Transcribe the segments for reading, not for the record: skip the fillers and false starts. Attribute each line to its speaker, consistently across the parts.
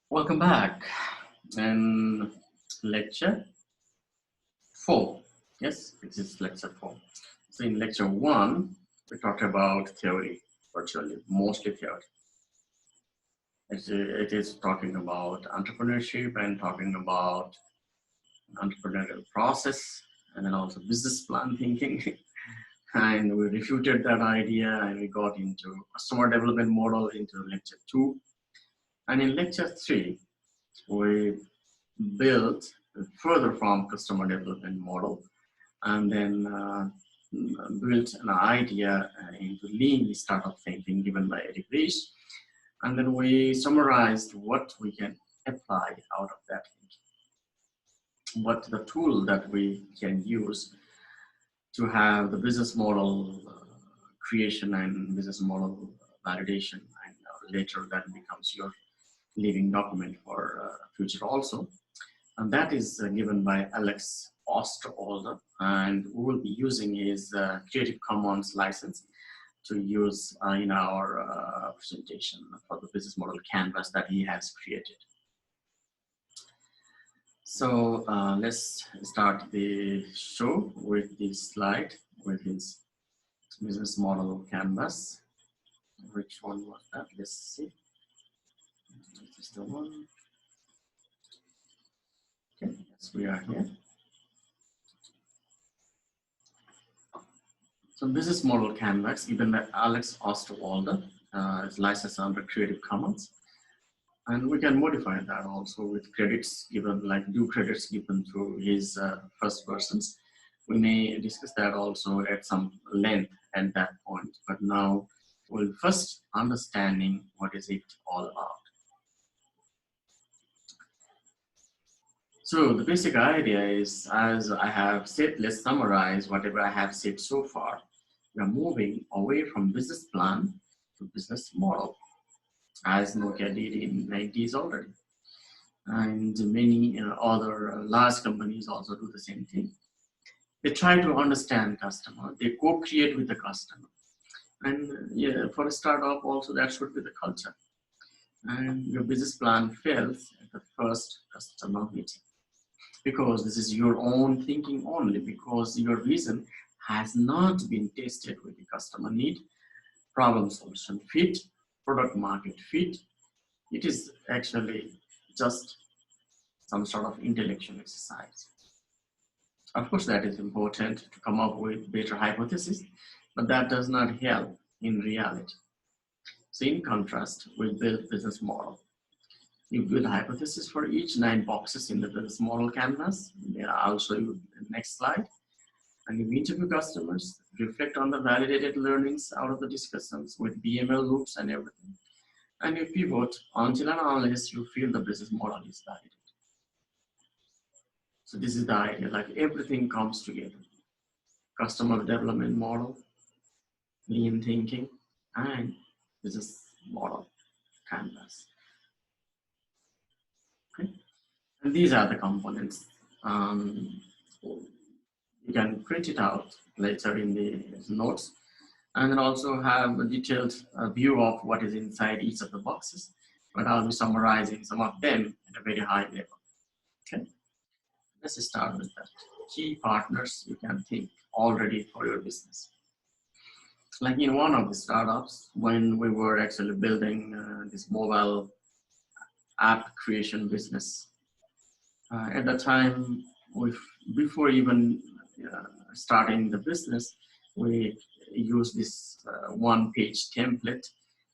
Speaker 1: Welcome back. And lecture 4. Yes, this is lecture 4. So in lecture 1, we talked about theory, virtually, mostly theory. It is talking about entrepreneurship and talking about entrepreneurial process and then also business plan thinking. And we refuted that idea and we got into customer development model into lecture 2. And in lecture 3, we built further from customer development model and then built an idea into lean startup thinking given by Eric Ries. And then we summarized what we can apply out of that thinking, what the tool that we can use to have the business model creation and business model validation, and later that becomes your living document for future also. And that is given by Alex Osterwalder, and we will be using his Creative Commons license to use in our presentation for the business model canvas that he has created. So let's start the show with this slide with his business model canvas. Which one was that? Let's see. This is the one. Okay, yes, we are here. So business model canvas given by Alex Osterwalder. It's licensed under Creative Commons. And we can modify that also with credits given, like due credits given to his first persons. We may discuss that also at some length at that point. But now we'll first understanding what is it all about. So the basic idea is, as I have said, let's summarize whatever I have said so far. We are moving away from business plan to business model, as Nokia did in 90s already. And many other large companies also do the same thing. They try to understand customer, they co-create with the customer. And yeah, for a startup also that should be the culture. And your business plan fails at the first customer meeting, because this is your own thinking only, because your vision has not been tested with the customer need, problem solution fit, product market fit. It is actually just some sort of intellectual exercise. Of course, that is important to come up with better hypothesis, but that does not help in reality. So in contrast, we build business model. You build hypothesis for each 9 boxes in the business model canvas. I'll show you the next slide. And you interview customers, reflect on the validated learnings out of the discussions with BML loops and everything. And you pivot until and unless you feel the business model is validated. So this is the idea, like everything comes together. Customer development model, lean thinking, and business model canvas. Okay. And these are the components. You can print it out later in the notes, and then also have a detailed view of what is inside each of the boxes. But I'll be summarizing some of them at a very high level. Okay. Let's start with that. Key partners you can think already for your business. Like in one of the startups, when we were actually building this mobile app creation business, at the time, before even starting the business, we used this one-page template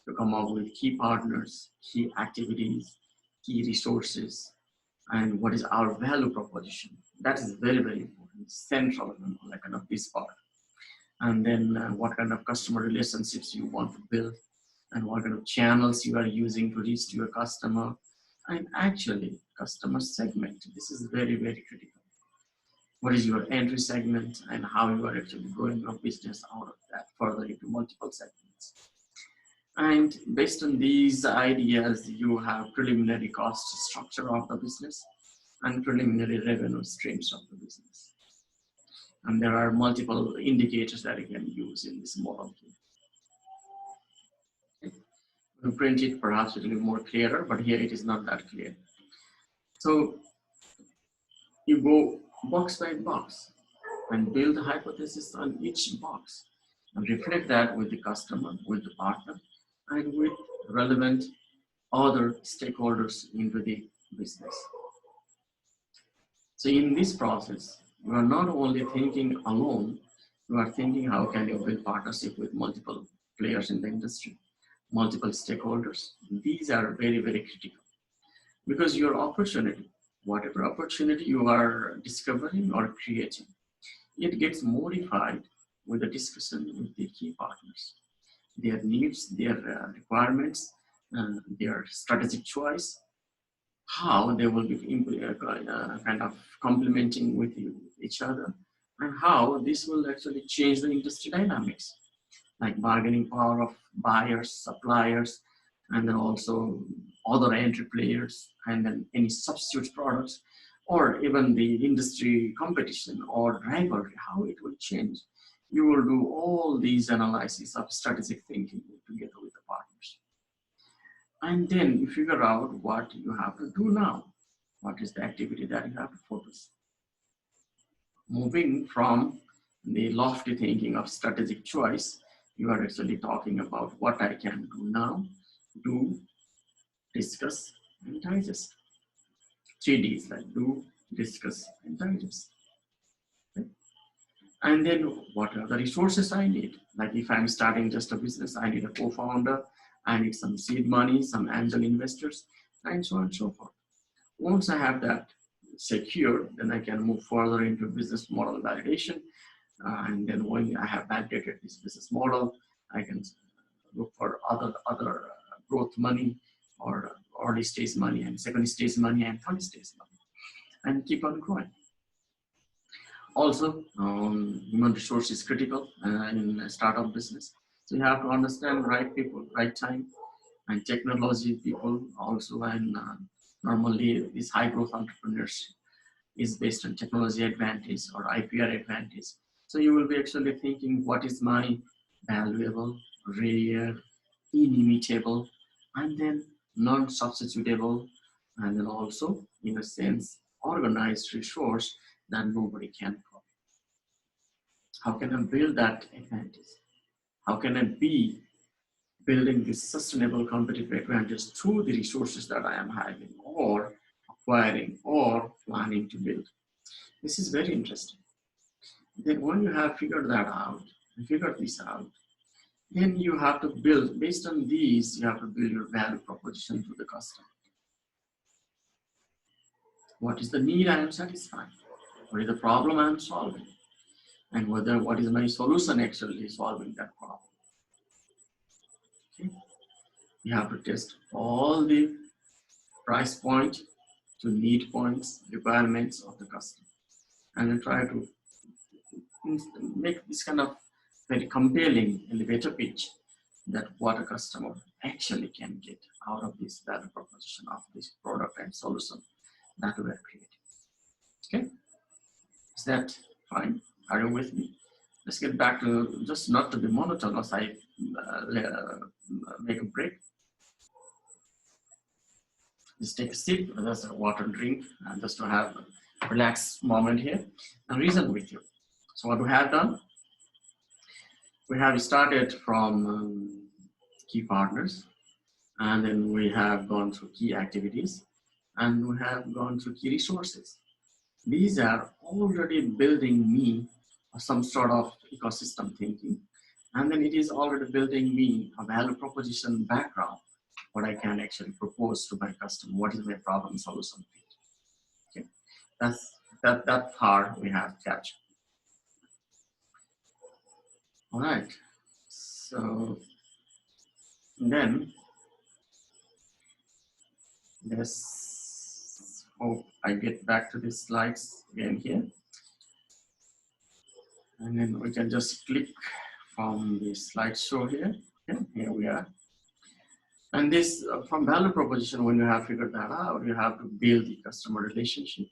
Speaker 1: to come up with key partners, key activities, key resources, and what is our value proposition. That is very, very important, central, like kind of this part. And then what kind of customer relationships you want to build, and what kind of channels you are using to reach to your customer, and actually customer segment. This is very, very critical. What is your entry segment, and how you are actually growing your business out of that further into multiple segments. And based on these ideas, you have preliminary cost structure of the business and preliminary revenue streams of the business. And there are multiple indicators that you can use in this model. Okay. you print it, perhaps it will be more clearer, but here it is not that clear. So you go box by box and build a hypothesis on each box and reflect that with the customer, with the partner, and with relevant other stakeholders into the business. So in this process, you are not only thinking alone, you are thinking how can you build partnership with multiple players in the industry, multiple stakeholders. These are very, very critical because your opportunity, whatever opportunity you are discovering or creating, it gets modified with the discussion with the key partners, their needs, their requirements, their strategic choice, how they will be kind of complementing with each other, and how this will actually change the industry dynamics, like bargaining power of buyers, suppliers, and then also other entry players, and then any substitute products, or even the industry competition or rivalry, how it will change. You will do all these analyses of strategic thinking together with the partners. And then you figure out what you have to do now. What is the activity that you have to focus? Moving from the lofty thinking of strategic choice, you are actually talking about what I can do now, do, discuss, and digest. 3Ds, like do, discuss, and digest. Okay? And then what are the resources I need? Like if I'm starting just a business, I need a co-founder, I need some seed money, some angel investors, and so on and so forth. Once I have that secure, then I can move further into business model validation. And then when I have validated this business model, I can look for other growth money or early stage money and second stage money and third stage money and keep on growing. Also, human resource is critical in a startup business. So you have to understand right people, right time, and technology people also. And normally, this high growth entrepreneurs is based on technology advantage or IPR advantage. So you will be actually thinking, what is my valuable, rare, inimitable, and then non-substitutable, and then also, in a sense, organized resource that nobody can copy. How can I build that advantage? How can I be building this sustainable competitive advantage through the resources that I am having or acquiring or planning to build? This is very interesting. Then when you have figured that out, figured this out, then you have to build, based on these, you have to build your value proposition to the customer. What is the need I am satisfying? What is the problem I am solving? And what is my solution actually solving that problem? Okay. You have to test all the price point to need points, requirements of the customer, and then try to make this kind of very compelling elevator pitch that what a customer actually can get out of this value proposition of this product and solution that we are creating. Okay, is that fine? Are you with me? Let's get back to just not to be monotonous. I make a break. Just take a sip, just a water drink, and just to have a relaxed moment here and reason with you. So what we have done, we have started from key partners, and then we have gone through key activities, and we have gone through key resources. These are already building me some sort of ecosystem thinking, and then it is already building me a value proposition background, what I can actually propose to my customer, what is my problem solution. Okay, that part we have captured. All right, so then let's hope I get back to the slides again here. And then we can just click from the slideshow here. Okay, here we are. And this, from value proposition, when you have figured that out, you have to build the customer relationship.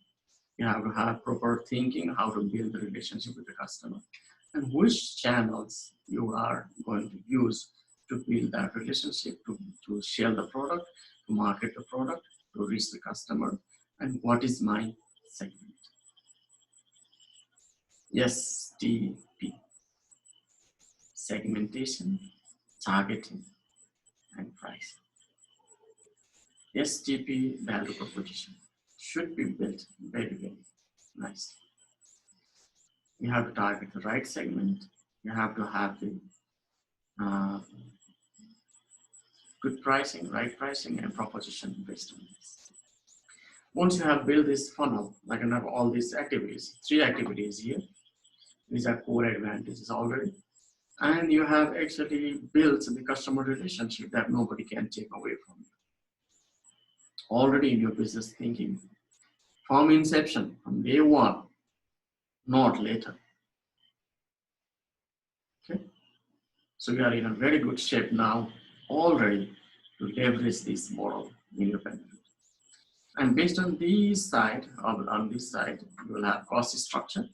Speaker 1: You have to have proper thinking, how to build the relationship with the customer, and which channels you are going to use to build that relationship, to share the product, to market the product, to reach the customer, and what is my segment. STP, segmentation, targeting, and pricing. STP value proposition should be built very, very nice. You have to target the right segment. You have to have the good pricing, right pricing, and proposition based on this. Once you have built this funnel, like I have all these activities, 3 activities here. These are core advantages already. And you have actually built the customer relationship that nobody can take away from you. Already in your business thinking, from inception, from day 1, not later. Okay? So you are in a very good shape now already to leverage this model in your benefit. And based on this side, on this side, you will have cost structure.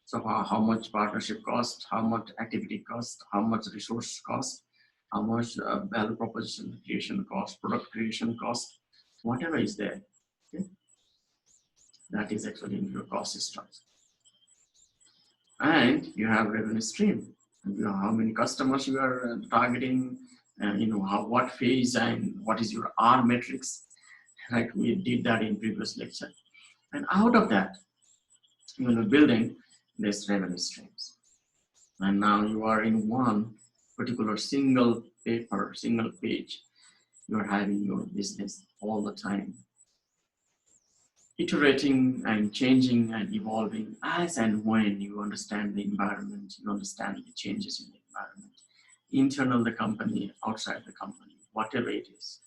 Speaker 1: So how much partnership cost, how much activity cost, how much resource cost, how much value proposition creation cost, product creation cost, whatever is there. Okay? That is actually in your cost structure. And you have revenue stream. And you know how many customers you are targeting, and you know what phase and what is your R metrics. Like we did that in previous lecture. And out of that, you know, building this revenue streams. And now you are in one particular single paper, single page. You're having your business all the time, iterating and changing and evolving as and when you understand the environment, you understand the changes in the environment, internal the company, outside the company, whatever it is.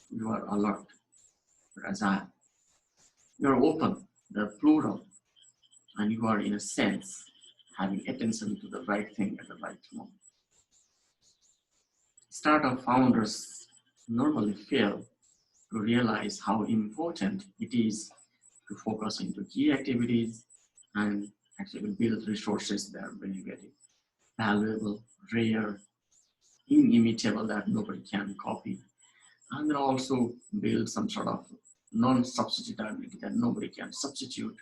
Speaker 1: You are alert, you're agile, you're open, they're plural, and you are in a sense having attention to the right thing at the right moment. Startup founders normally fail to realize how important it is to focus into key activities and actually build resources that are very, very valuable, rare, inimitable, that nobody can copy. And then also build some sort of non-substitutability that nobody can substitute.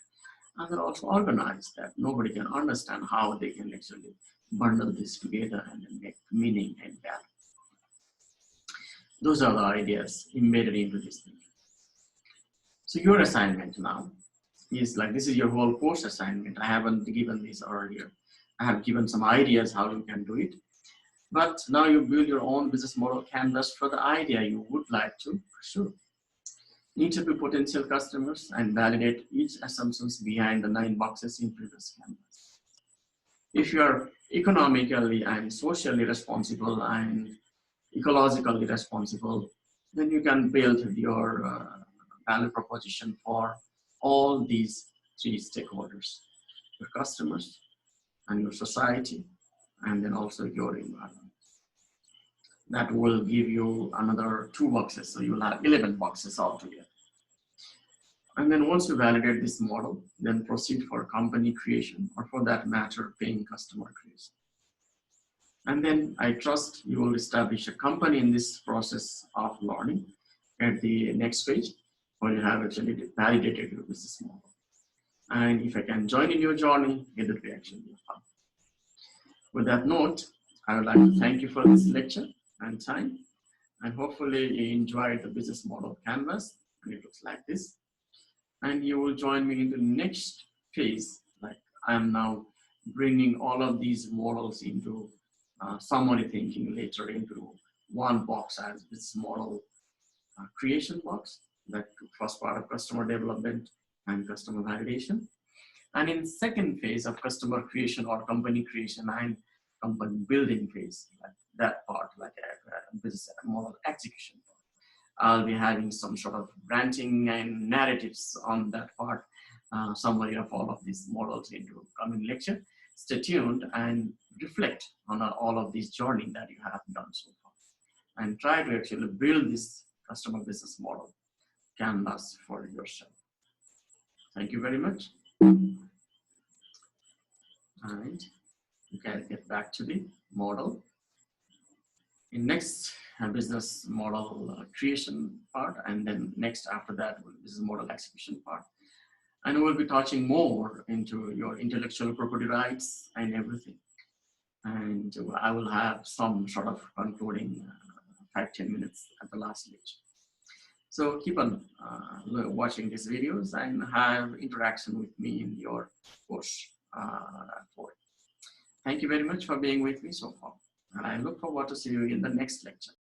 Speaker 1: And then also organize that nobody can understand how they can actually bundle this together and then make meaning and value. Those are the ideas embedded into this thing. So your assignment now is like, this is your whole course assignment. I haven't given this earlier. I have given some ideas how you can do it. But now you build your own business model canvas for the idea you would like to pursue. Interview potential customers and validate each assumptions behind the 9 boxes in previous canvas. If you are economically and socially responsible and ecologically responsible, then you can build your value proposition for all these 3 stakeholders: your customers and your society, and then also your environment. That will give you another 2 boxes, so you'll have 11 boxes altogether. And then once you validate this model, then proceed for company creation, or for that matter, paying customer creation. And then I trust you will establish a company in this process of learning at the next stage, where you have actually validated your business model. And if I can join in your journey, it will be actually fun. With that note, I would like to thank you for this lecture and time. And hopefully you enjoyed the business model canvas, and it looks like this. And you will join me in the next phase. Like I am now bringing all of these models into summary thinking later into one box as business model creation box, that first part of customer development and customer validation. And in second phase of customer creation or company creation and company building phase, like that part, like a business model execution part, I'll be having some sort of branding and narratives on that part, summary of all of these models into coming lecture. Stay tuned and reflect on all of this journey that you have done so far, and try to actually build this customer business model canvas for yourself. Thank you very much. And you can get back to the model. in next business model creation part, and then next after that business model execution part. And we'll be touching more into your intellectual property rights and everything. And I will have some sort of concluding 5-10 minutes at the last stage. So keep on watching these videos and have interaction with me in your course. Thank you very much for being with me so far. And I look forward to see you in the next lecture.